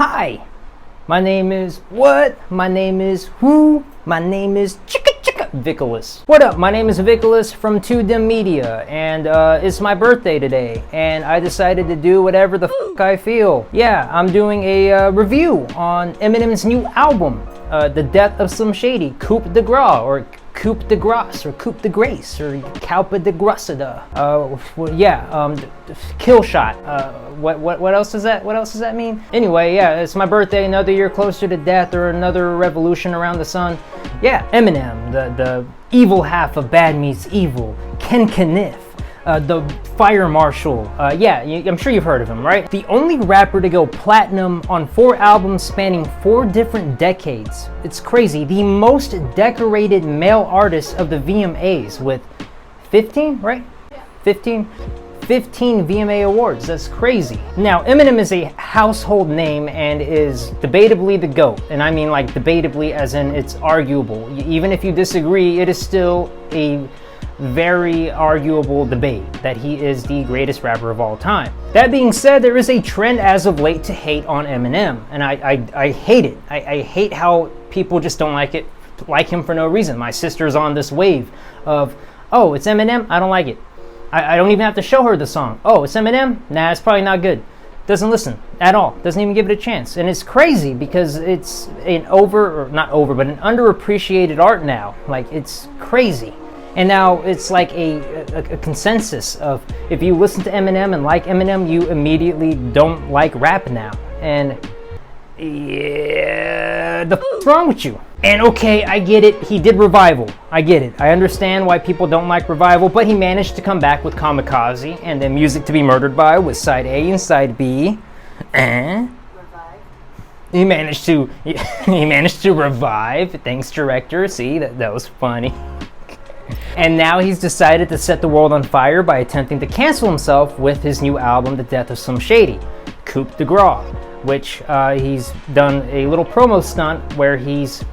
Hi, my name is what? My name is who? My name is Vicolas. What up? My name is Vicolas from 2Dem Media, and it's my birthday today, and I decided to do whatever the f*** I feel. Yeah, I'm doing a review on Eminem's new album, The Death of Slim Shady, Coup de Gras, or Coup de Grace, or Coup de Grace, or Calpa de Grasada. Kill shot. What else does that? What else does that mean? Anyway, yeah, it's my birthday. Another year closer to death, or another revolution around the sun. Yeah, Eminem, the evil half of Bad Meets Evil, Ken Kniff, the Fire Marshal. I'm sure you've heard of him, right? The only rapper to go platinum on 4 albums spanning 4 different decades. It's crazy. The most decorated male artist of the VMAs with 15, right? Yeah. 15 VMA awards. That's crazy. Now, Eminem is a household name and is debatably the GOAT. And I mean like debatably as in it's arguable. Even if you disagree, it is still a very arguable debate that he is the greatest rapper of all time. That being said, there is a trend as of late to hate on Eminem, and I hate it. I hate how people just don't like him for no reason. My sister's on this wave of, oh, it's Eminem, I don't like it. I don't even have to show her the song. Oh, it's Eminem? Nah, it's probably not good. Doesn't listen at all. Doesn't even give it a chance. And it's crazy because it's an underappreciated art now. Like, it's crazy. And now it's like a consensus of if you listen to Eminem and like Eminem, you immediately don't like rap now. And yeah, the f***'s wrong with you? And okay, I get it, he did Revival. I get it. I understand why people don't like Revival, but he managed to come back with Kamikaze and then Music to Be Murdered By with side A and side B. He managed to revive. Thanks, director. See, that was funny. And now he's decided to set the world on fire by attempting to cancel himself with his new album, The Death of Slim Shady, Coup de Gras, which he's done a little promo stunt where he's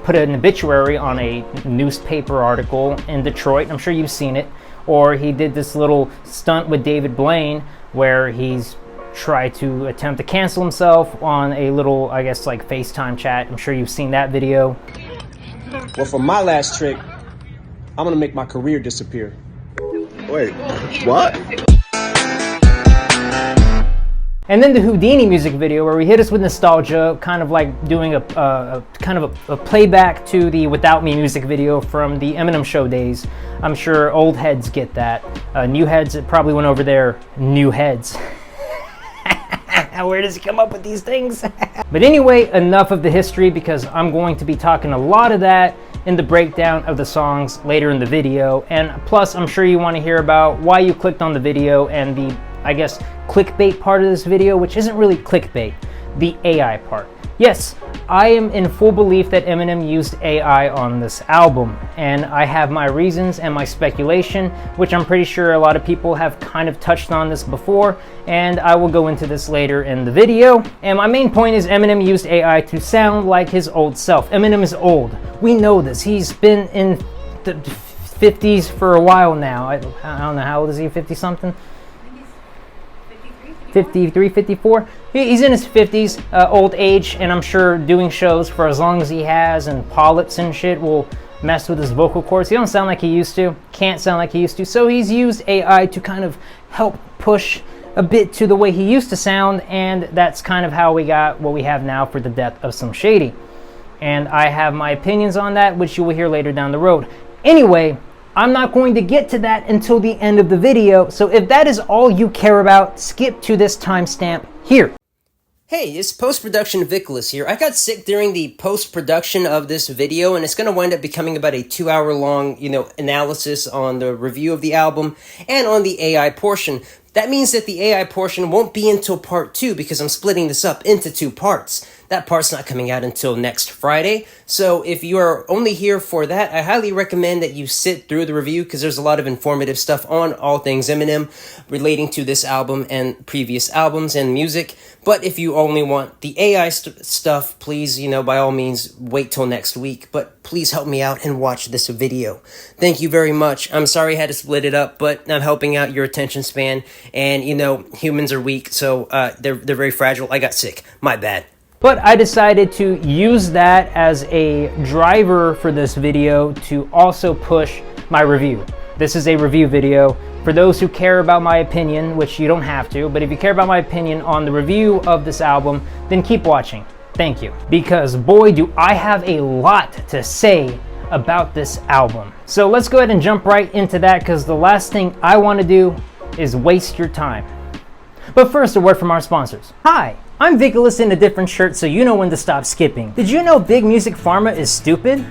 put an obituary on a newspaper article in Detroit. I'm sure you've seen it. Or he did this little stunt with David Blaine where he's tried to attempt to cancel himself on a little, I guess, like FaceTime chat. I'm sure you've seen that video. Well, for my last trick, I'm gonna make my career disappear. Wait, what? And then the Houdini music video where we hit us with nostalgia, kind of like doing a playback to the Without Me music video from the Eminem Show days. I'm sure old heads get that. New heads, it probably went over their new heads. Where does he come up with these things? But anyway, enough of the history because I'm going to be talking a lot of that in the breakdown of the songs later in the video. And plus, I'm sure you want to hear about why you clicked on the video and the, I guess, clickbait part of this video, which isn't really clickbait, the AI part. Yes, I am in full belief that Eminem used AI on this album, and I have my reasons and my speculation, which I'm pretty sure a lot of people have kind of touched on this before, and I will go into this later in the video. And my main point is Eminem used AI to sound like his old self. Eminem is old. We know this. He's been in the 50s for a while now. I don't know, how old is he, 50-something? 53, 54. He's in his 50s, old age, and I'm sure doing shows for as long as he has, and polyps and shit will mess with his vocal cords. He don't sound like he used to, can't sound like he used to, so he's used AI to kind of help push a bit to the way he used to sound, and that's kind of how we got what we have now for The Death of Slim Shady. And I have my opinions on that, which you will hear later down the road. Anyway, I'm not going to get to that until the end of the video, so if that is all you care about, skip to this timestamp here. Hey, it's post-production Vicolas here. I got sick during the post-production of this video, and it's going to wind up becoming about a 2-hour-long, analysis on the review of the album and on the AI portion. That means that the AI portion won't be until part 2 because I'm splitting this up into 2 parts. That part's not coming out until next Friday, so if you are only here for that, I highly recommend that you sit through the review because there's a lot of informative stuff on all things Eminem relating to this album and previous albums and music. But if you only want the AI stuff, please, by all means, wait till next week. But please help me out and watch this video. Thank you very much. I'm sorry I had to split it up, but I'm helping out your attention span. And, humans are weak, so they're very fragile. I got sick. My bad. But I decided to use that as a driver for this video to also push my review. This is a review video. For those who care about my opinion, which you don't have to, but if you care about my opinion on the review of this album, then keep watching. Thank you. Because boy, do I have a lot to say about this album. So let's go ahead and jump right into that, because the last thing I want to do is waste your time. But first, a word from our sponsors. Hi, I'm Vicolas in a different shirt, so you know when to stop skipping. Did you know Big Music Pharma is stupid?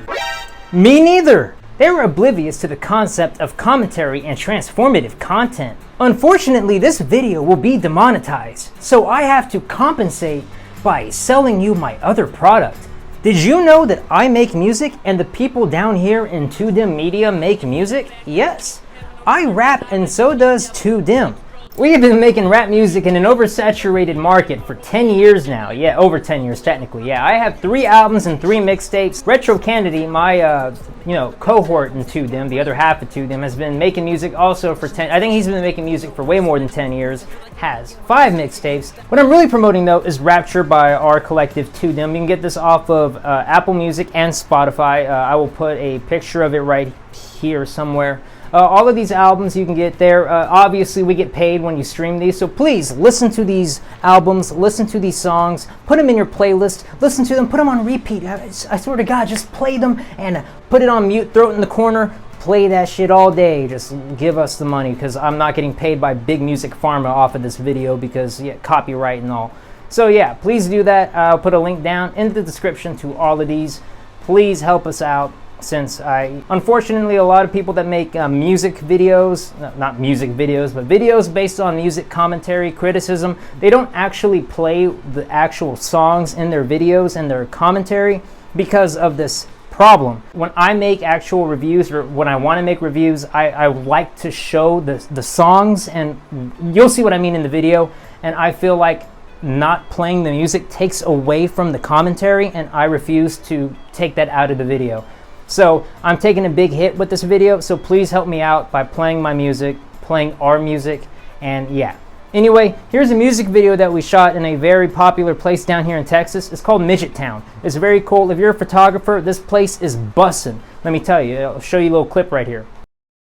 Me neither. They were oblivious to the concept of commentary and transformative content. Unfortunately, this video will be demonetized, so I have to compensate by selling you my other product. Did you know that I make music and the people down here in 2Dim Media make music? Yes, I rap and so does 2Dim. We have been making rap music in an oversaturated market for 10 years now. Yeah, over 10 years technically. Yeah, I have 3 albums and 3 mixtapes. Retro Kennedy, my cohort in 2Dim, the other half of 2Dim, has been making music also for 10. I think he's been making music for way more than 10 years. Has 5 mixtapes. What I'm really promoting though is Rapture by our collective 2Dim. You can get this off of Apple Music and Spotify. I will put a picture of it right here somewhere. All of these albums you can get there. Obviously, we get paid when you stream these, so please listen to these albums, listen to these songs, put them in your playlist, listen to them, put them on repeat. I swear to God, just play them and put it on mute, throw it in the corner, play that shit all day. Just give us the money, because I'm not getting paid by Big Music Pharma off of this video because copyright and all. So yeah, please do that. I'll put a link down in the description to all of these. Please help us out. Since unfortunately, a lot of people that make music videos, not music videos, but videos based on music commentary, criticism, they don't actually play the actual songs in their videos and their commentary because of this problem. When I make actual reviews, or when I want to make reviews, I like to show the songs, and you'll see what I mean in the video, and I feel like not playing the music takes away from the commentary, and I refuse to take that out of the video. So I'm taking a big hit with this video, so please help me out by playing my music, playing our music, and yeah. Anyway, here's a music video that we shot in a very popular place down here in Texas. It's called Midget Town. It's very cool. If you're a photographer, this place is bussin'. Let me tell you, I'll show you a little clip right here.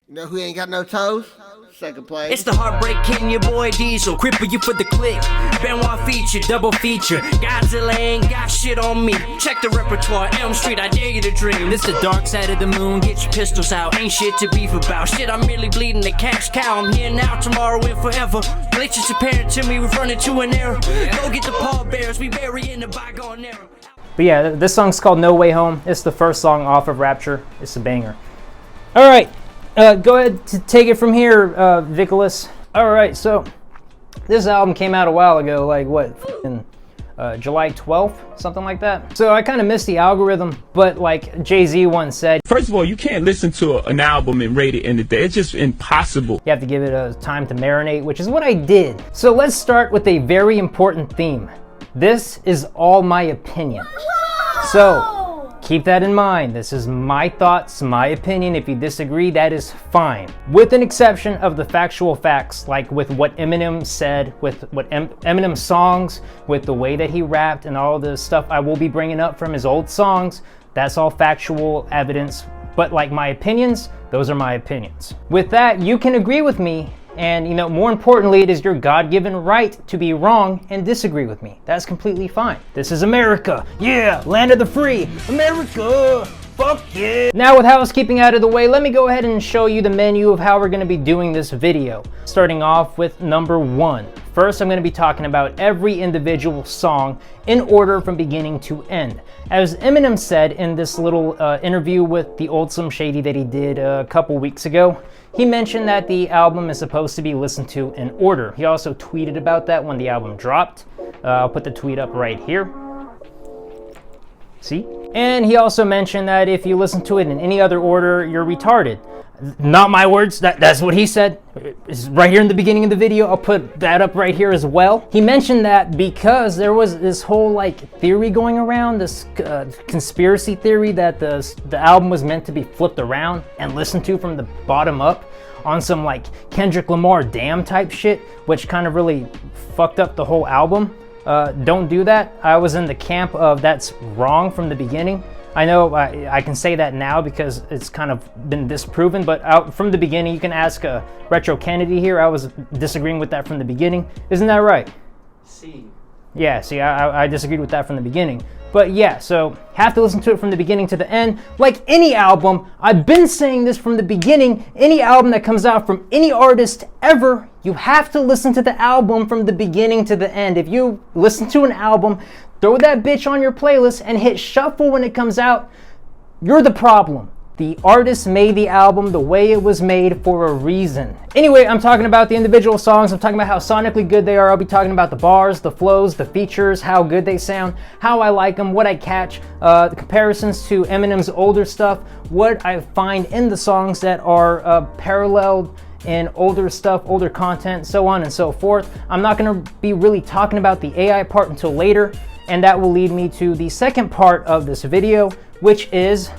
You know who ain't got no toes? Second place. It's the Heartbreak Kid, your boy Diesel. Cripple you for the click. Benoit feature, double feature. Godzilla ain't got shit on me. Check the repertoire, Elm Street, I dare you to dream. This the dark side of the moon, get your pistols out. Ain't shit to beef about. Shit, I'm really bleeding the cash cow. I'm here now, tomorrow, and forever. Glitches apparent to me, we've run into an error. Go get the pallbearers, we bury in the bygone era. But yeah, this song's called No Way Home. It's the first song off of Rapture. It's a banger. All right. Go ahead to take it from here, Vicolas. All right, so this album came out a while ago, like what, in July 12th, something like that. So I kind of missed the algorithm, but like Jay-Z once said, first of all, you can't listen to an album and rate it in a day. It's just impossible. You have to give it a time to marinate, which is what I did. So let's start with a very important theme. This is all my opinion. So keep that in mind. This is my thoughts, my opinion. If you disagree, that is fine. With an exception of the factual facts, like with what Eminem said, with what Eminem songs, with the way that he rapped and all the stuff I will be bringing up from his old songs. That's all factual evidence. But like my opinions, those are my opinions. With that, you can agree with me. And more importantly, it is your God-given right to be wrong and disagree with me. That's completely fine. This is America. Yeah, land of the free. America. Fuck yeah. Now with housekeeping out of the way, let me go ahead and show you the menu of how we're going to be doing this video. Starting off with number 1. First, I'm going to be talking about every individual song in order from beginning to end. As Eminem said in this little interview with the old Slim Shady that he did a couple weeks ago, he mentioned that the album is supposed to be listened to in order. He also tweeted about that when the album dropped. I'll put the tweet up right here. See? And he also mentioned that if you listen to it in any other order, you're retarded. Not my words, that's what he said. It's right here in the beginning of the video. I'll put that up right here as well. He mentioned that because there was this whole theory going around, this conspiracy theory that the album was meant to be flipped around and listened to from the bottom up on some Kendrick Lamar Damn type shit, which kind of really fucked up the whole album. don't do that. I was in the camp of that's wrong from the beginning. I know I can say that now because it's kind of been disproven, but from the beginning, you can ask Retro Kennedy here. I was disagreeing with that from the beginning. Isn't that right? See. Yeah, see, I disagreed with that from the beginning. But yeah, so have to listen to it from the beginning to the end. Like any album, I've been saying this from the beginning, any album that comes out from any artist ever, you have to listen to the album from the beginning to the end. If you listen to an album, throw that bitch on your playlist and hit shuffle when it comes out, you're the problem. The artist made the album the way it was made for a reason. Anyway, I'm talking about the individual songs. I'm talking about how sonically good they are. I'll be talking about the bars, the flows, the features, how good they sound, how I like them, what I catch, the comparisons to Eminem's older stuff, what I find in the songs that are paralleled in older stuff, older content, so on and so forth. I'm not gonna be really talking about the AI part until later, and that will lead me to the second part of this video, which is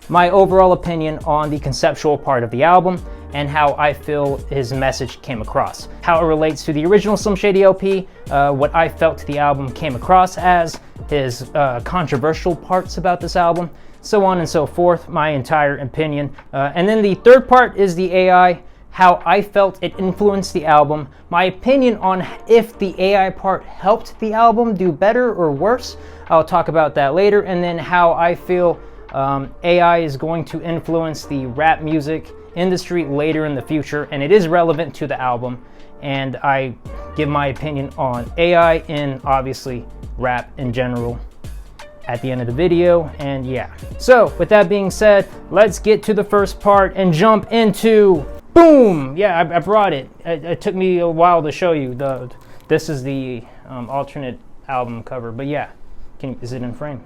my overall opinion on the conceptual part of the album and how I feel his message came across. How it relates to the original Slim Shady LP, what I felt the album came across as, his controversial parts about this album, so on and so forth, my entire opinion. And then the third part is the AI, how I felt it influenced the album, my opinion on if the AI part helped the album do better or worse. I'll talk about that later. And then how I feel AI is going to influence the rap music industry later in the future, and it is relevant to the album, and I give my opinion on AI and obviously rap in general at the end of the video. And yeah, so with that being said, let's get to the first part and jump into boom. Yeah, I brought it. It took me a while to show you. This is the alternate album cover, but yeah, is it in frame?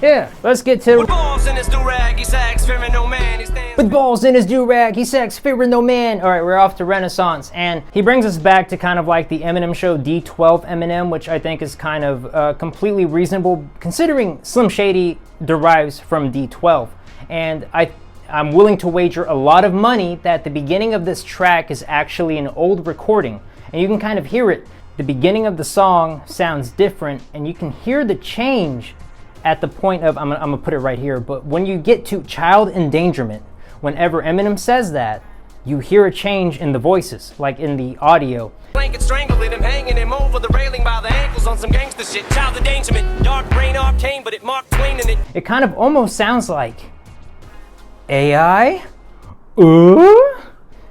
Yeah, let's get to it. With balls in his do-rag, he sags, fearing no man. With balls in his do-rag, he sags, fearing no man. All right, we're off to Renaissance, and he brings us back to kind of like the Eminem show, D12 Eminem, which I think is kind of completely reasonable, considering Slim Shady derives from D12. And I'm willing to wager a lot of money that the beginning of this track is actually an old recording, and you can kind of hear it. The beginning of the song sounds different, and you can hear the change at the point of, I'm gonna put it right here, but when you get to child endangerment, whenever Eminem says that, you hear a change in the voices, like in the audio. Blanket strangling him, hanging him over the railing by the ankles on some gangster shit. Child endangerment, dark brain arcane, but it Mark Twain in it. It kind of almost sounds like AI?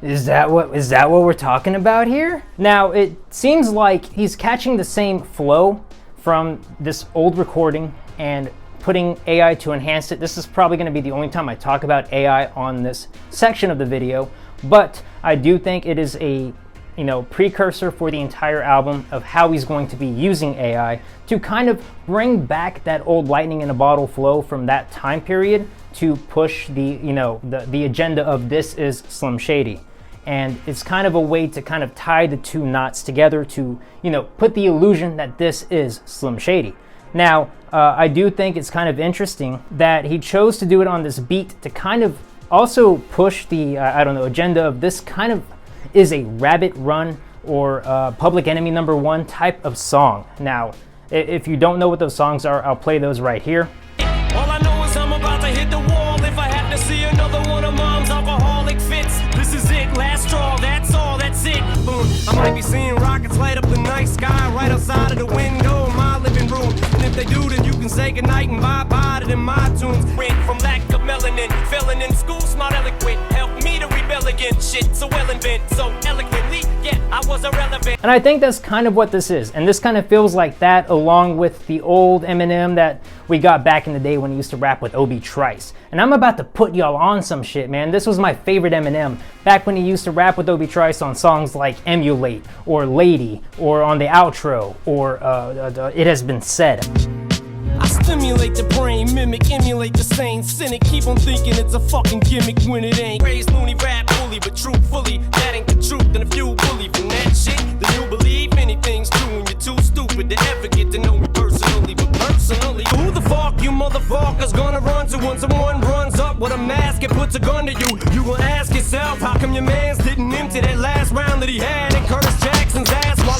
Is that what we're talking about here? Now, it seems like he's catching the same flow from this old recording and putting AI to enhance it. This is probably going to be the only time I talk about AI on this section of the video, but I do think it is a precursor for the entire album of how he's going to be using AI to kind of bring back that old lightning in a bottle flow from that time period to push the agenda of this is Slim Shady. And it's kind of a way to kind of tie the two knots together to, put the illusion that this is Slim Shady. Now, I do think it's kind of interesting that he chose to do it on this beat to kind of also push the, agenda of this kind of is a Rabbit Run or Public Enemy #1 type of song. Now, if you don't know what those songs are, I'll play those right here. All I know is I'm about to hit the wall if I have to see another one of mom's alcoholic fits. This is it, last straw, that's all, that's it. I might be seeing rockets light up the night sky right outside of the window of my living room. And if they do, then you can say goodnight and bye-bye to them my tunes. Went from lack of melanin, failing in school, smart eloquent. Help me to rebel against shit so well invent, so eloquently, yeah, I was irrelevant. And I think that's kind of what this is. And this kind of feels like that along with the old Eminem that we got back in the day when he used to rap with Obi Trice. And I'm about to put y'all on some shit, man. This was my favorite Eminem back when he used to rap with Obi Trice on songs like Emulate or Lady or on the outro or It Has Been Said. I stimulate the brain, mimic, emulate the same cynic. Keep on thinking it's a fucking gimmick when it ain't. Raised loony rap bully, but truthfully, that ain't the truth. And if you believe in that shit, then you believe anything's true. And you're too stupid to ever get to know me personally. But personally, who the fuck you motherfuckers gonna run to when someone runs up with a mask and puts a gun to you? You gonna ask yourself, how come your mans didn't empty that last round that he had in Curtis Jackson's ass while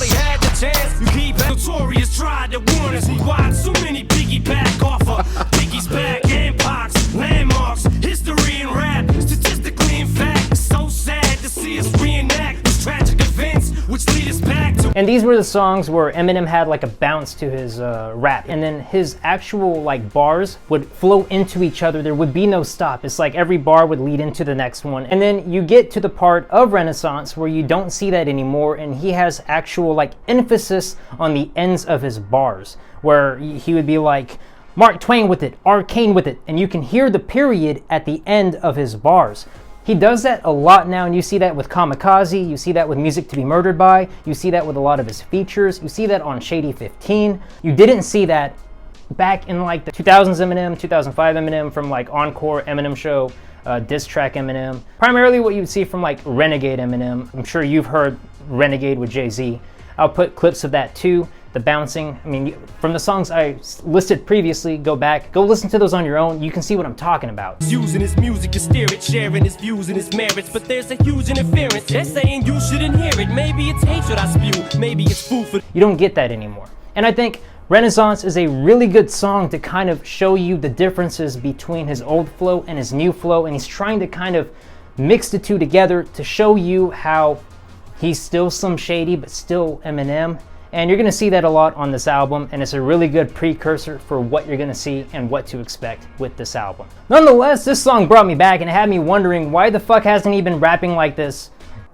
Notorious tried to warn us. Why so many piggyback off of Biggie's back and Pac's landmarks. History and rap, statistically in fact, it's so sad to see us reenact these tragic events which lead us back to. And these were the songs where Eminem had like a bounce to his rap, and then his actual like bars would flow into each other. There would be no stop. It's like every bar would lead into the next one. And then you get to the part of Renaissance where you don't see that anymore, and he has actual like emphasis on the ends of his bars, where he would be like Mark Twain with it, Arcane with it, and you can hear the period at the end of his bars. He does that a lot now, and you see that with Kamikaze, you see that with Music to be Murdered By, you see that with a lot of his features, you see that on Shady 15. You didn't see that back in like the 2000s Eminem, 2005 Eminem from like Encore Eminem Show, diss track Eminem. Primarily what you would see from like Renegade Eminem. I'm sure you've heard Renegade with Jay-Z. I'll put clips of that too. The bouncing, I mean, from the songs I listed previously, go back, go listen to those on your own. You can see what I'm talking about. Using his music to steer it, sharing his views and his merits, but there's a huge interference. They're saying you shouldn't hear it. Maybe it's hatred I spew, maybe it's food for. You don't get that anymore. And I think Renaissance is a really good song to kind of show you the differences between his old flow and his new flow, and he's trying to kind of mix the two together to show you how he's still Slim Shady, but still Eminem. And you're going to see that a lot on this album, and it's a really good precursor for what you're going to see and what to expect with this album. Nonetheless, this song brought me back, and it had me wondering why the fuck hasn't he been rapping like this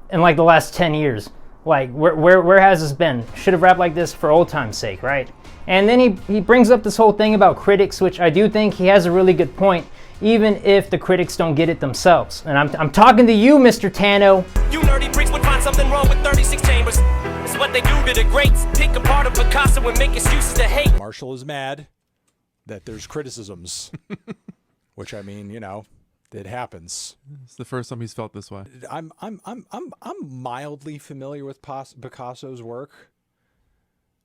in like the last 10 years? Like, where has this been? Should have rapped like this for old time's sake, right? And then he brings up this whole thing about critics, which I do think he has a really good point, even if the critics don't get it themselves. And I'm talking to you, Mr. Tano. You nerdy freaks would find something wrong with 36 chambers. It's what they do to the greats. Pick apart a Picasso and make excuses to hate. Marshall is mad that there's criticisms, which I mean, you know, it happens. It's the first time he's felt this way. I'm mildly familiar with Picasso's work.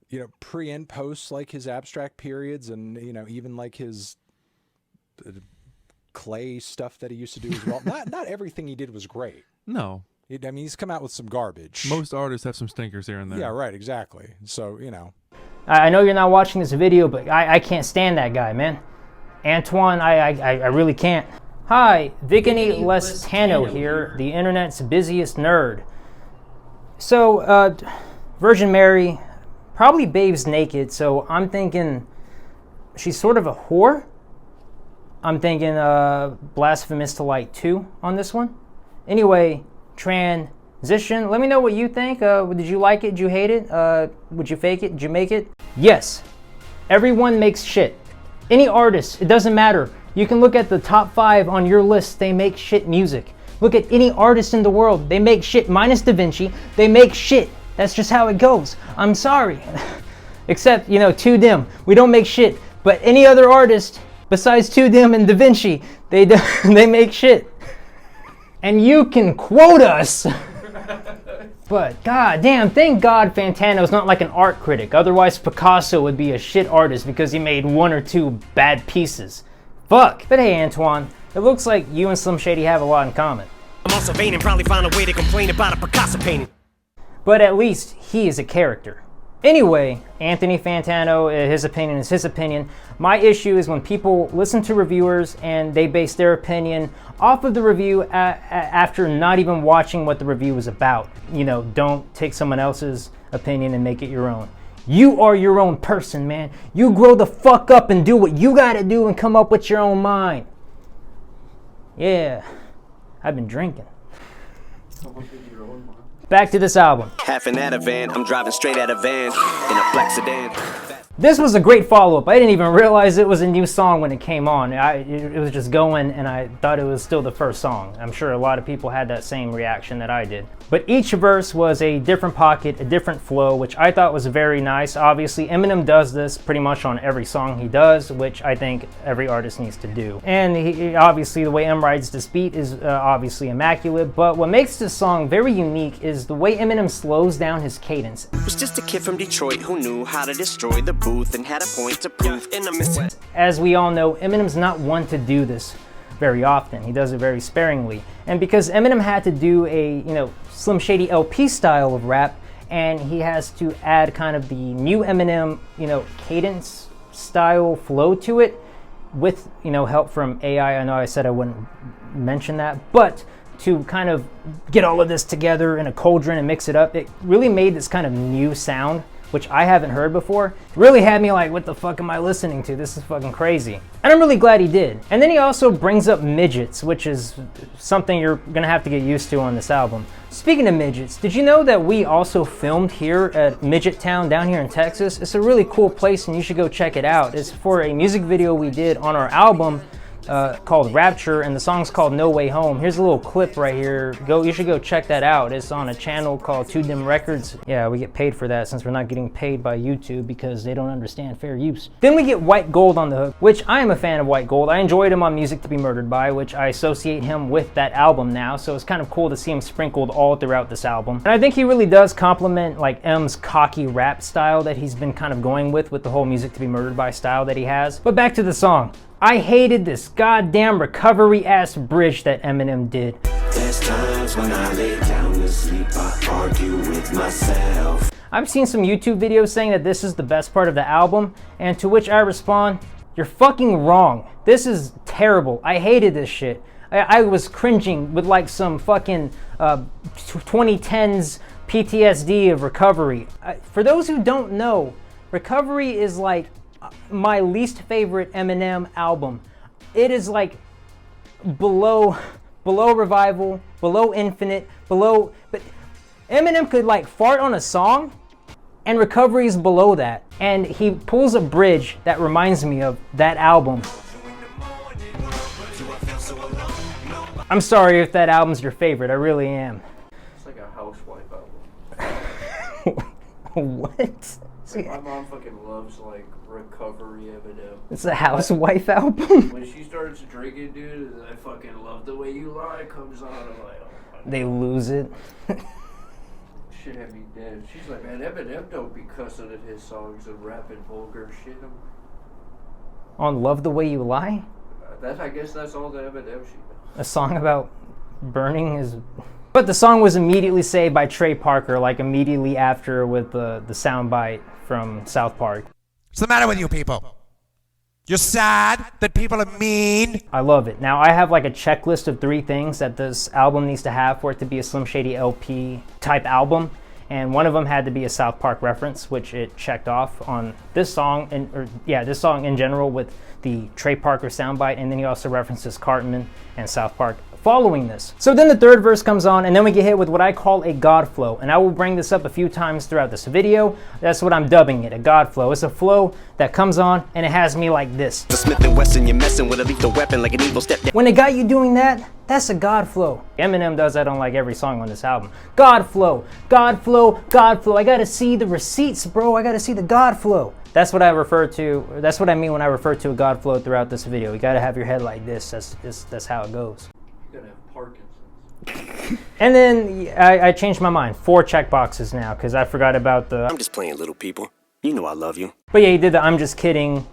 You know, pre and post, like his abstract periods, and you know, even like his clay stuff that he used to do as well. Not everything he did was great. No. I mean, he's come out with some garbage. Most artists have some stinkers here and there. Yeah, right, exactly. So, you know. I know you're not watching this video, but I can't stand that guy, man. Antoine, I really can't. Hi, Vicany Lestano here, the internet's busiest nerd. So, Virgin Mary probably bathes naked, so I'm thinking she's sort of a whore. I'm thinking Blasphemous to Light 2 on this one. Anyway, transition. Let me know what you think. Did you like it? Did you hate it? Would you fake it? Did you make it? Yes. Everyone makes shit. Any artist, it doesn't matter. You can look at the top 5 on your list. They make shit music. Look at any artist in the world. They make shit. Minus Da Vinci. They make shit. That's just how it goes. I'm sorry. Except, you know, 2Dim. We don't make shit. But any other artist besides 2Dim and Da Vinci, they make shit. And you can quote us. But god damn, thank God Fantano's not like an art critic. Otherwise Picasso would be a shit artist because he made 1 or 2 bad pieces. Fuck. But hey Antoine, it looks like you and Slim Shady have a lot in common. I'm also vain and probably find a way to complain about a Picasso painting. But at least he is a character. Anyway, Anthony Fantano, his opinion is his opinion. My issue is when people listen to reviewers and they base their opinion off of the review after not even watching what the review was about. You know, don't take someone else's opinion and make it your own. You are your own person, man. You grow the fuck up and do what you gotta do and come up with your own mind. Yeah, I've been drinking. Back to this album. Half an out of van, I'm driving straight out of van in a black sedan. This was a great follow-up. I didn't even realize it was a new song when it came on. It was just going, and I thought it was still the first song. I'm sure a lot of people had that same reaction that I did. But each verse was a different pocket, a different flow, which I thought was very nice. Obviously, Eminem does this pretty much on every song he does, which I think every artist needs to do. And he, obviously, the way M rides this beat is obviously immaculate, but what makes this song very unique is the way Eminem slows down his cadence. Was just a kid from Detroit who knew how to destroy the booth and had a point to prove in a missing. As we all know, Eminem's not one to do this very often. He does it very sparingly. And because Eminem had to do a, Slim Shady LP style of rap, and he has to add kind of the new Eminem, cadence style flow to it with, help from AI. I know I said I wouldn't mention that, but to kind of get all of this together in a cauldron and mix it up, it really made this kind of new sound, which I haven't heard before. It really had me like, what the fuck am I listening to? This is fucking crazy. And I'm really glad he did. And then he also brings up midgets, which is something you're gonna have to get used to on this album. Speaking of midgets, did you know that we also filmed here at Midget Town down here in Texas? It's a really cool place and you should go check it out. It's for a music video we did on our album called Rapture, and the song's called No Way Home. Here's a little clip right here. You should go check that out. It's on a channel called 2 Dim Records. Yeah, we get paid for that since we're not getting paid by YouTube because they don't understand fair use. Then we get White Gold on the hook, which I am a fan of White Gold. I enjoyed him on Music to Be Murdered By, which I associate him with that album now, so it's kind of cool to see him sprinkled all throughout this album. And I think he really does complement like M's cocky rap style that he's been kind of going with the whole Music to Be Murdered By style that he has. But back to the song. I hated this goddamn recovery-ass bridge that Eminem did. There's times when I lay down to sleep, I argue with myself. I've seen some YouTube videos saying that this is the best part of the album, and to which I respond, you're fucking wrong. This is terrible. I hated this shit. I was cringing with like some fucking 2010s PTSD of Recovery. For those who don't know, Recovery is like my least favorite Eminem album. It is like below Revival, below Infinite, but Eminem could like fart on a song and Recovery is below that. And he pulls a bridge that reminds me of that album. I'm sorry if that album's your favorite, I really am. It's like a housewife album. What? My mom fucking loves like Recovery Eminem. It's a housewife album? When she starts drinking, dude, I fucking love the way you lie comes on. I'm like, oh my They lose it. shit had me dead. She's like, man, Eminem don't be cussing in his songs and rapping vulgar shit. On Love the Way You Lie? I guess that's all the Eminem she knows. A song about burning his... But the song was immediately saved by Trey Parker, like immediately after with the soundbite from South Park. What's the matter with you people? You're sad that people are mean? I love it. Now I have like a checklist of 3 things that this album needs to have for it to be a Slim Shady LP type album. And one of them had to be a South Park reference, which it checked off on this song, this song in general with the Trey Parker soundbite, and then he also references Cartman and South Park following this. So then the third verse comes on, and then we get hit with what I call a God flow, and I will bring this up a few times throughout this video. That's what I'm dubbing it, a God flow. It's a flow that comes on, and it has me like this. The Smith & Wesson, you're messing with a lethal weapon like an evil stepdad. When it got you doing that, that's a God flow. Eminem does that on like every song on this album. God flow, God flow, God flow. I gotta see the receipts, bro. I gotta see the God flow. That's what I refer to, that's what I mean when I refer to a God flow throughout this video. You gotta have your head like this. That's how it goes. You're gonna have Parkinson's. And then I changed my mind. 4 check boxes now, because I forgot about the... I'm just playing, little people. You know I love you. But yeah, he did the I'm just kidding,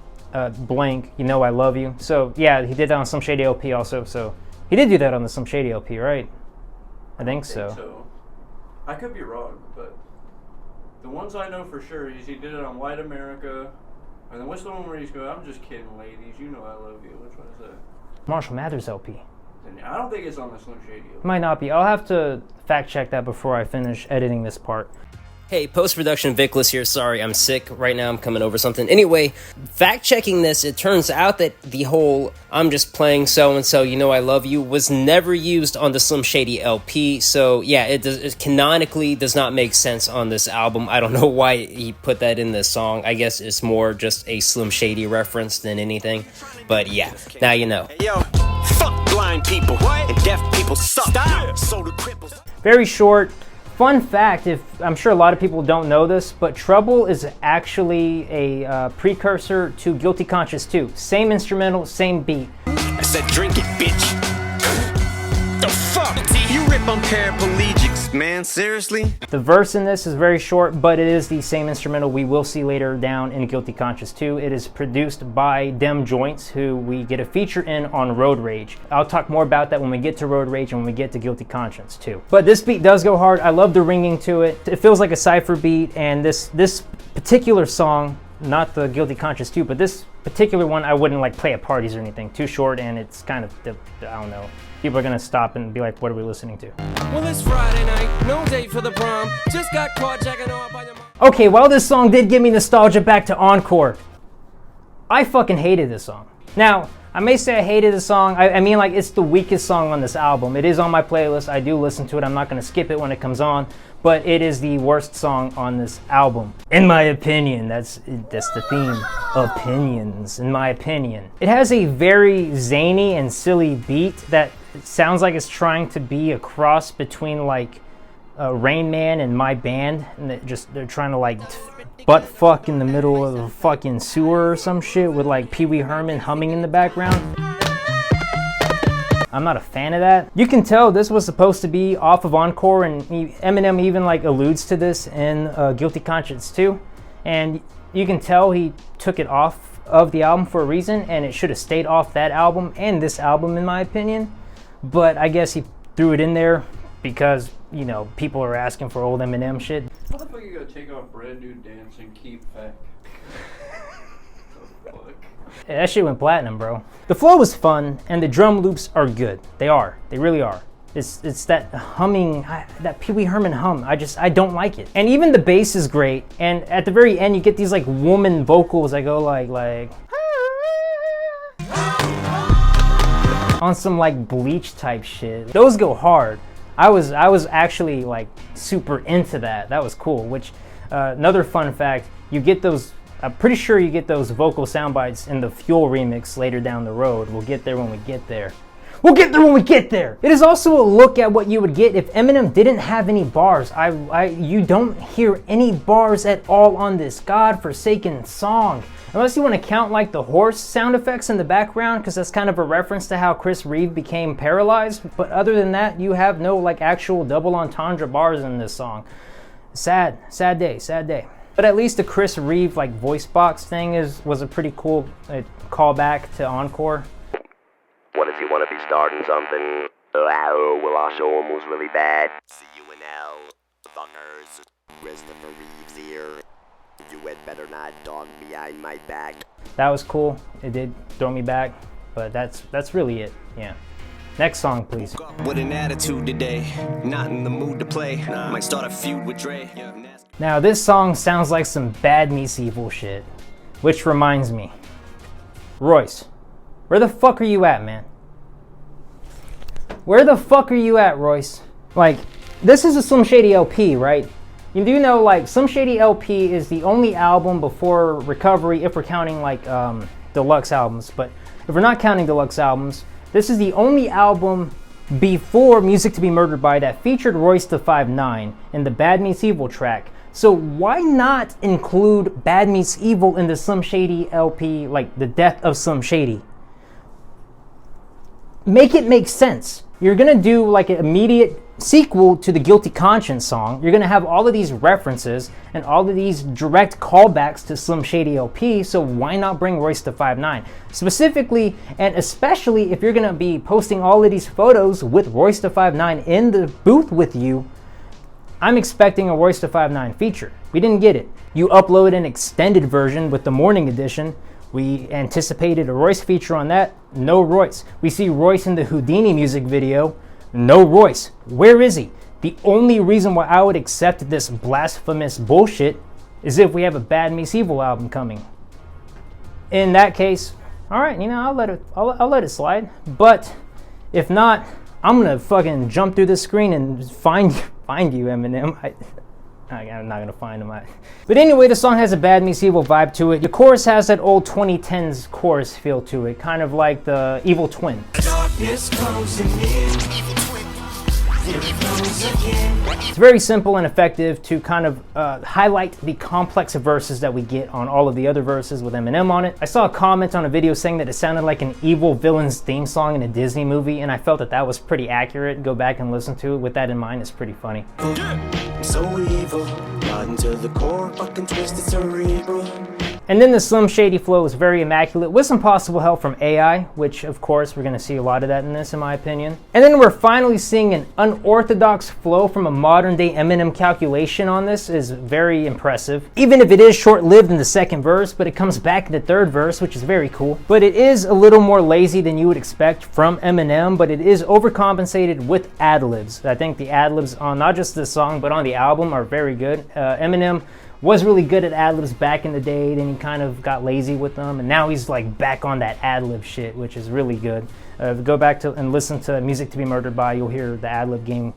blank, you know I love you. So yeah, he did that on Slim Shady LP also. So he did do that on the Slim Shady LP, right? I think so. I could be wrong, but the ones I know for sure is he did it on White America. And then what's the one where he's going, I'm just kidding, ladies, you know I love you. Which one is that? Marshall Mathers LP. And I don't think it's on the Slim Shady LP. Might not be. I'll have to fact check that before I finish editing this part. Hey, post-production Vickless here. Sorry, I'm sick right now. I'm coming over something. Anyway, fact-checking this, it turns out that the whole I'm just playing so-and-so, you know I love you, was never used on the Slim Shady LP. So, yeah, it canonically does not make sense on this album. I don't know why he put that in this song. I guess it's more just a Slim Shady reference than anything. But, yeah, now you know. Hey, yo, fuck blind people and deaf people suck. Stop. So do cripples. Very short. Fun fact, I'm sure a lot of people don't know this, but Trouble is actually a precursor to Guilty Conscience 2. Same instrumental, same beat. I said drink it, bitch. The fuck? You rip on paraplegics. Man, seriously? The verse in this is very short, but it is the same instrumental we will see later down in Guilty Conscience 2. It is produced by Dem Joints, who we get a feature in on Road Rage. I'll talk more about that when we get to Road Rage and when we get to Guilty Conscience 2. But this beat does go hard. I love the ringing to it. It feels like a cypher beat, and this particular song, not the Guilty Conscience 2, but this particular one I wouldn't like play at parties or anything. Too short, and it's kind of, I don't know. People are gonna stop and be like, what are we listening to? Well, it's Friday night, no date for the prom. Just got caught jacking off by your mom. Okay, while this song did give me nostalgia back to Encore, I fucking hated this song. Now, I may say I hated the song. I mean, like, it's the weakest song on this album. It is on my playlist. I do listen to it. I'm not gonna skip it when it comes on, but it is the worst song on this album. In my opinion, that's the theme. Opinions, in my opinion. It has a very zany and silly beat that sounds like it's trying to be a cross between like Rain Man and My Band, and they're trying to like butt fuck in the middle of a fucking sewer or some shit with like Pee Wee Herman humming in the background. I'm not a fan of that. You can tell this was supposed to be off of Encore, and Eminem even like alludes to this in Guilty Conscience 2, and you can tell he took it off of the album for a reason, and it should have stayed off that album and this album in my opinion. But I guess he threw it in there because, you know, people are asking for old Eminem shit. How the fuck you gonna take off Brand New Dance and keep back? The fuck? Yeah, that shit went platinum, bro. The flow was fun, and the drum loops are good. They are. They really are. It's that humming, that Pee Wee Herman hum. I don't like it. And even the bass is great. And at the very end, you get these like woman vocals that go like on some like Bleach type shit. Those go hard. I was actually like super into that. That was cool. Which another fun fact, you get those. I'm pretty sure you get those vocal sound bites in the Fuel remix later down the road. We'll get there when we get there. We'll get there when we get there. It is also a look at what you would get if Eminem didn't have any bars. You don't hear any bars at all on this godforsaken song. Unless you want to count like the horse sound effects in the background, because that's kind of a reference to how Chris Reeve became paralyzed. But other than that, you have no like actual double entendre bars in this song. Sad day, sad day. But at least the Chris Reeve like voice box thing was a pretty cool callback to Encore. What if you want to be starting something? Well, our show was really bad. See you in hell, fuckers. Christopher Reeves here. You had better not dog behind my back. That was cool. It did throw me back, but that's really it. Yeah. Next song, please. With an attitude today, not in the mood to play. Might start a feud with Dre. Now this song sounds like some Bad Meets Evil shit, which reminds me, Royce, where the fuck are you at, man? Where the fuck are you at, Royce? Like, this is a Slim Shady LP, right? You do know, like, Slim Shady LP is the only album before Recovery, if we're counting, like, deluxe albums. But if we're not counting deluxe albums, this is the only album before Music to Be Murdered By that featured Royce da 5'9" in the Bad Meets Evil track. So why not include Bad Meets Evil in the Slim Shady LP, like, the death of Slim Shady? Make it make sense. You're gonna do like an immediate sequel to the Guilty Conscience song. You're gonna have all of these references and all of these direct callbacks to Slim Shady LP, so why not bring Royce da 5'9"? Specifically, and especially if you're gonna be posting all of these photos with Royce da 5'9" in the booth with you, I'm expecting a Royce da 5'9" feature. We didn't get it. You upload an extended version with the morning edition. We anticipated a Royce feature on that. No Royce. We see Royce in the Houdini music video. No Royce. Where is he? The only reason why I would accept this blasphemous bullshit is if we have a Bad Meets Evil album coming. In that case, all right, you know, I'll let it slide. But if not, I'm gonna fucking jump through the screen and find you, Eminem. I'm not gonna find him. But anyway, the song has a Bad Meets Evil vibe to it. The chorus has that old 2010s chorus feel to it, kind of like the Evil Twin. Darkness closing in. It's very simple and effective to kind of highlight the complex verses that we get on all of the other verses with Eminem on it. I saw a comment on a video saying that it sounded like an evil villain's theme song in a Disney movie, and I felt that that was pretty accurate. Go back and listen to it with that in mind. It's pretty funny. So evil, rotten to the core, fucking twisted cerebral. And then the Slim Shady flow is very immaculate with some possible help from AI, which of course we're going to see a lot of that in this, in my opinion. And then we're finally seeing an unorthodox flow from a modern day Eminem calculation on this is very impressive. Even if it is short-lived in the second verse, but it comes back in the third verse, which is very cool. But it is a little more lazy than you would expect from Eminem, but it is overcompensated with ad-libs. I think the ad-libs on not just this song, but on the album are very good. Eminem was really good at ad-libs back in the day, then he kind of got lazy with them, and now he's like back on that ad-lib shit, which is really good. Go back to and listen to Music to Be Murdered By, you'll hear the ad-lib game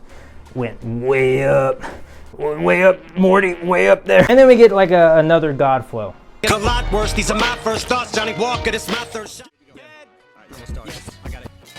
went way up, Morty, way up there. And then we get like another God flow. A lot worse, these are my first thoughts, Johnny Walker, this my third shot.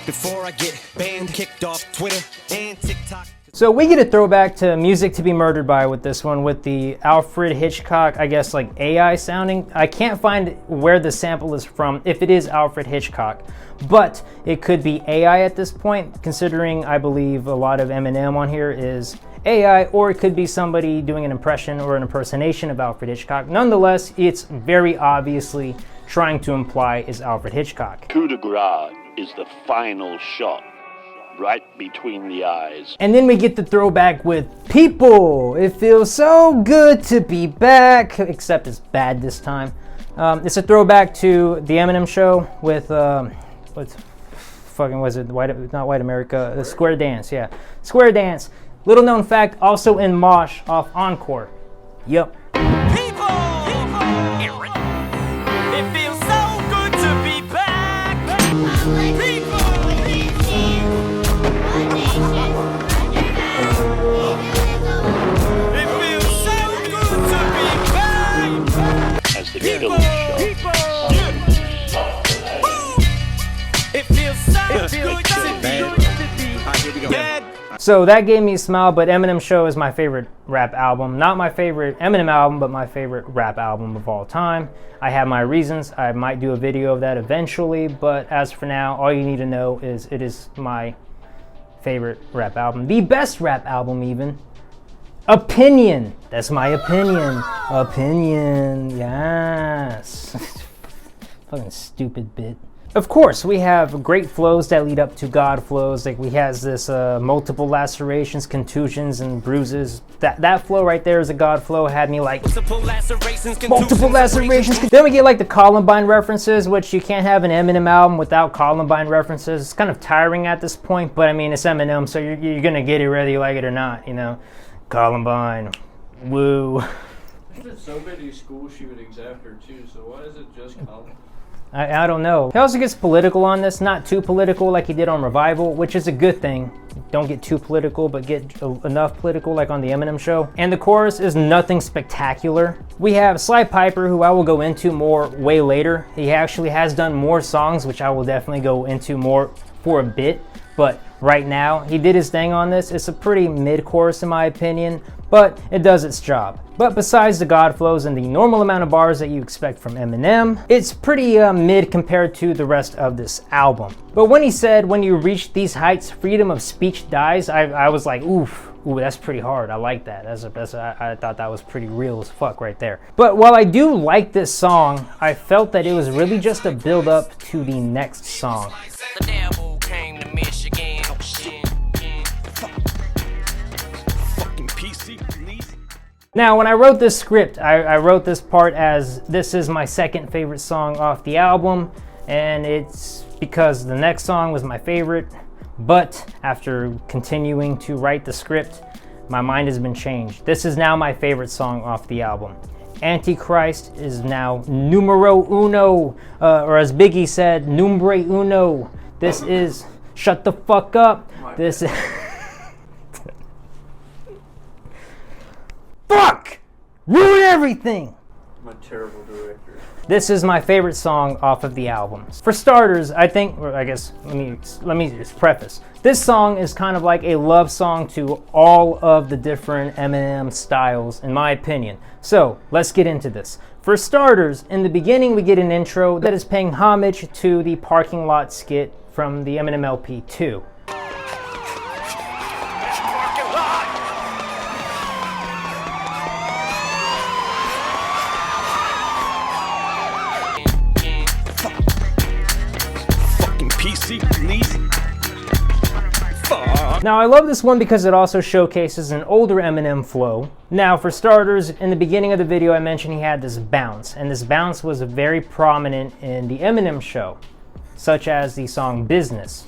Before I get banned, kicked off Twitter and TikTok. So we get a throwback to Music to Be Murdered By with this one, with the Alfred Hitchcock, I guess like AI sounding. I can't find where the sample is from, if it is Alfred Hitchcock, but it could be AI at this point, considering I believe a lot of Eminem on here is AI, or it could be somebody doing an impression or an impersonation of Alfred Hitchcock. Nonetheless, it's very obviously trying to imply is Alfred Hitchcock. Coup de grace is the final shot. Right between the eyes. And then we get the throwback with People. It feels so good to be back, except it's bad this time. It's a throwback to the Eminem show with not White America, Square Dance, yeah. Square Dance. Little known fact, also in Mosh off Encore. Yep. It feels so good to be back. As the film shows. It feels so good to be back. So that gave me a smile, but Eminem Show is my favorite rap album. Not my favorite Eminem album, but my favorite rap album of all time. I have my reasons. I might do a video of that eventually, but as for now, all you need to know is it is my favorite rap album. The best rap album even. Opinion. That's my opinion. Opinion. Yes. Fucking stupid bit. Of course, we have great flows that lead up to God flows. Like we has this multiple lacerations, contusions, and bruises. That flow right there is a God flow. Had me like multiple lacerations. Then we get like the Columbine references, which you can't have an Eminem album without Columbine references. It's kind of tiring at this point, but I mean it's Eminem, so you're gonna get it whether you like it or not. You know, Columbine, woo. There's so many school shootings after too. So why is it just Columbine? I don't know. He also gets political on this, not too political like he did on Revival, which is a good thing. Don't get too political, but get enough political like on the Eminem Show. And the chorus is nothing spectacular. We have Sly Piper, who I will go into more way later. He actually has done more songs, which I will definitely go into more for a bit. But right now, he did his thing on this. It's a pretty mid-chorus in my opinion, but it does its job. But besides the God flows and the normal amount of bars that you expect from Eminem, it's pretty mid compared to the rest of this album. But when he said, when you reach these heights, freedom of speech dies, I was like, ooh, that's pretty hard. I like that. I thought that was pretty real as fuck right there. But while I do like this song, I felt that it was really just a build up to the next song. The devil came to Michigan. Oh shit. Fucking PC, please. Now, when I wrote this script, I wrote this part as this is my second favorite song off the album, and it's because the next song was my favorite, but after continuing to write the script, my mind has been changed. This is now my favorite song off the album. Antichrist is now numero uno, or as Biggie said, numbre uno. This is, shut the fuck up. This is... Fuck! Ruin everything! a terrible director. This is my favorite song off of the album. For starters, I think, or I guess, let me just preface. This song is kind of like a love song to all of the different Eminem styles, in my opinion. So, let's get into this. For starters, in the beginning we get an intro that is paying homage to the parking lot skit from the Eminem LP 2. Now I love this one because it also showcases an older Eminem flow. Now for starters, in the beginning of the video I mentioned he had this bounce, and this bounce was very prominent in the Eminem show, such as the song Business.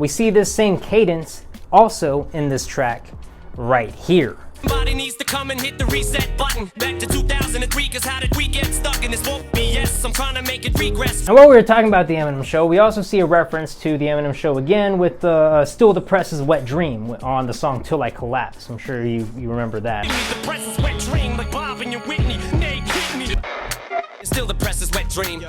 We see this same cadence also in this track right here. Somebody needs to come and hit the reset button. Back to 2003, cause how did we get stuck in this won't be? Yes, I'm trying to make it regress. And while we were talking about the Eminem show, we also see a reference to the Eminem show again with Still the Press's Wet Dream on the song Till I Collapse. I'm sure you remember that. The Press's Wet Dream, like Bob and your Whitney. Nay, hit me. Still the Press's Wet Dream.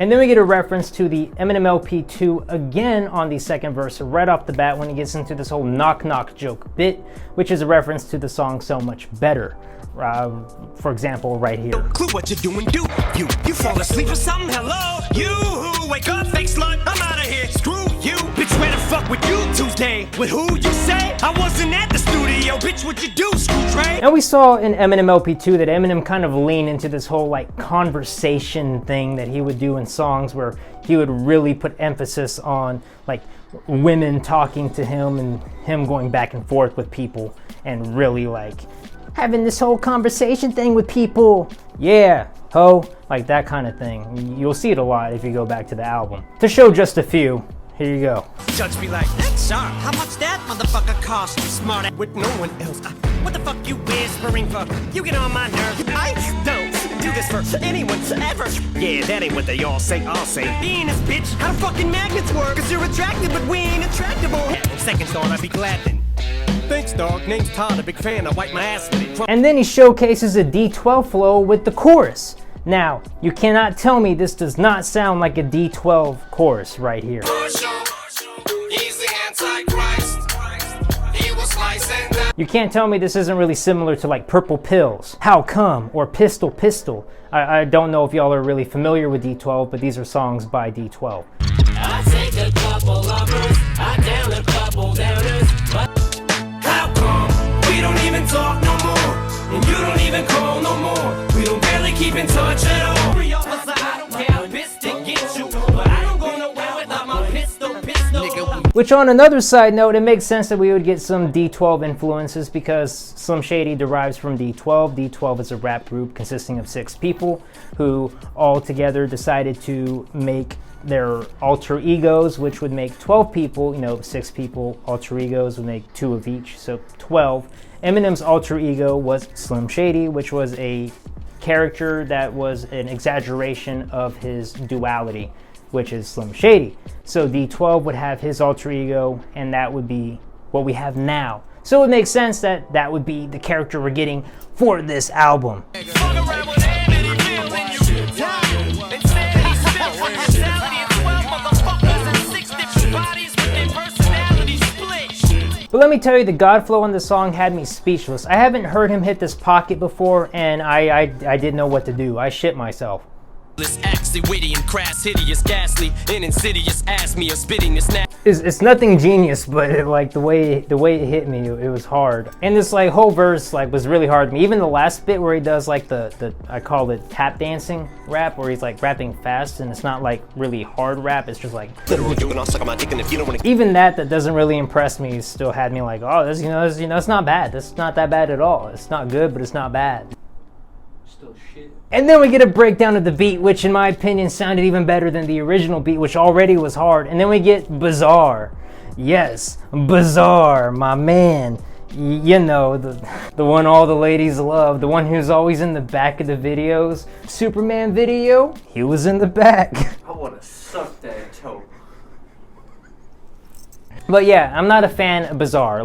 And then we get a reference to the Eminem LP 2 again on the second verse right off the bat when he gets into this whole knock knock joke bit, which is a reference to the song So Much Better. For example, right here. Clue what you're doing, do you fall asleep or something? Hello, you wake up, fake slut, I'm out of here. Screw you, bitch, where the fuck with you Tuesday? With who you say? I wasn't at the studio, bitch, what you do, screw Trey? And we saw in Eminem LP 2 that Eminem kind of leaned into this whole like conversation thing that he would do in songs where he would really put emphasis on like women talking to him and him going back and forth with people and really like having this whole conversation thing with people. Yeah, ho, like that kind of thing. You'll see it a lot if you go back to the album. To show just a few, here you go. Judge be like, that's sharp. How much that motherfucker cost you, smart with no one else? What the fuck you whispering for? You get on my nerves. I don't do this for anyone ever. Yeah, that ain't what they all say. I'll say, being this bitch, how do fucking magnets work? Cause you're attractive, but we ain't attractable. Second thought, I'd be glad then. Thanks, dog. Name's Todd, a big fan. I wipe my ass with it. And then he showcases a D12 flow with the chorus. Now, you cannot tell me this does not sound like a D12 chorus right here. He's the Antichrist. He was slicing that. You can't tell me this isn't really similar to like Purple Pills, How Come, or Pistol Pistol. I don't know if y'all are really familiar with D12, but these are songs by D12. I take a couple lovers, I down a couple downers, but how come we don't even talk no more? And you don't even call no more. We don't barely keep in touch at all. I don't care, I'm pissed to get you, but I don't go nowhere without my pistol. Which on another side note, it makes sense that we would get some D12 influences because Slim Shady derives from D12. D12 is a rap group consisting of 6 people who all together decided to make their alter egos, which would make 12 people, 6 people, alter egos would make 2 of each, so 12. Eminem's alter ego was Slim Shady, which was a character that was an exaggeration of his duality, which is Slim Shady. So D12 would have his alter ego, and that would be what we have now. So it makes sense that that would be the character we're getting for this album. But let me tell you, the God flow on this song had me speechless. I haven't heard him hit this pocket before, and I didn't know what to do. I shit myself. Actually witty and crass, hideous, ghastly, and insidious, ask me or spitting this snap. It's nothing genius, but the way it hit me, it was hard. And this like whole verse was really hard to me. Even the last bit where he does like the I call it tap dancing rap, where he's like rapping fast and it's not like really hard rap. It's just like even that doesn't really impress me. Still had me like, oh, this it's not bad. This is not that bad at all. It's not good, but it's not bad. Still shit. And then we get a breakdown of the beat, which in my opinion sounded even better than the original beat, which already was hard. And then we get Bizarre. Yes, Bizarre, my man. The one all the ladies love, the one who's always in the back of the videos. Superman video, he was in the back. I wanna suck that toe. But yeah, I'm not a fan of Bizarre.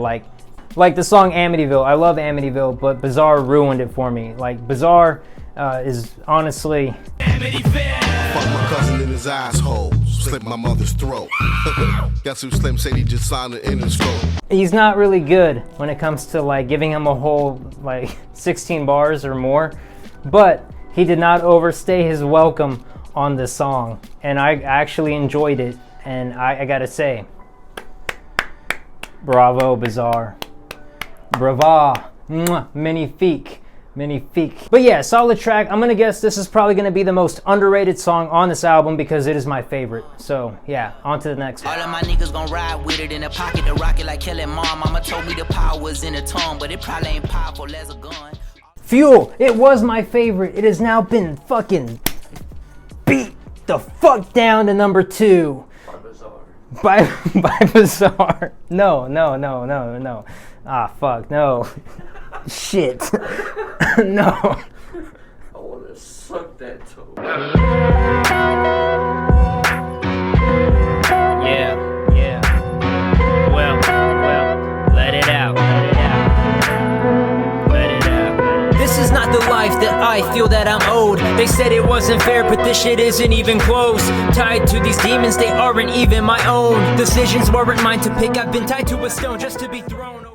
Like the song Amityville. I love Amityville, but Bizarre ruined it for me. Like Bizarre is honestly... Fuck my cousin in his asshole. Slit my mother's throat. Guess who Slim Shady just signed the Interscope. He's not really good when it comes to like giving him a whole like 16 bars or more, but he did not overstay his welcome on this song, and I actually enjoyed it, and I gotta say, bravo Bizarre, brava, magnifique. But yeah, solid track. I'm gonna guess this is probably gonna be the most underrated song on this album because it is my favorite. So yeah, on to the next one. All of my niggas gon' ride with it in the pocket, the rocket like killing mom. Mama told me the power was in the tongue, but it probably ain't powerful as a gun. Fuel, it was my favorite. It has now been fucking beat the fuck down to number 2. By Bizarre. No. Ah, fuck, no. Shit. No. I wanna suck that toe. Yeah. Well, let it out. This is not the life that I feel that I'm owed. They said it wasn't fair, but this shit isn't even close. Tied to these demons, they aren't even my own. Decisions weren't mine to pick. I've been tied to a stone just to be thrown.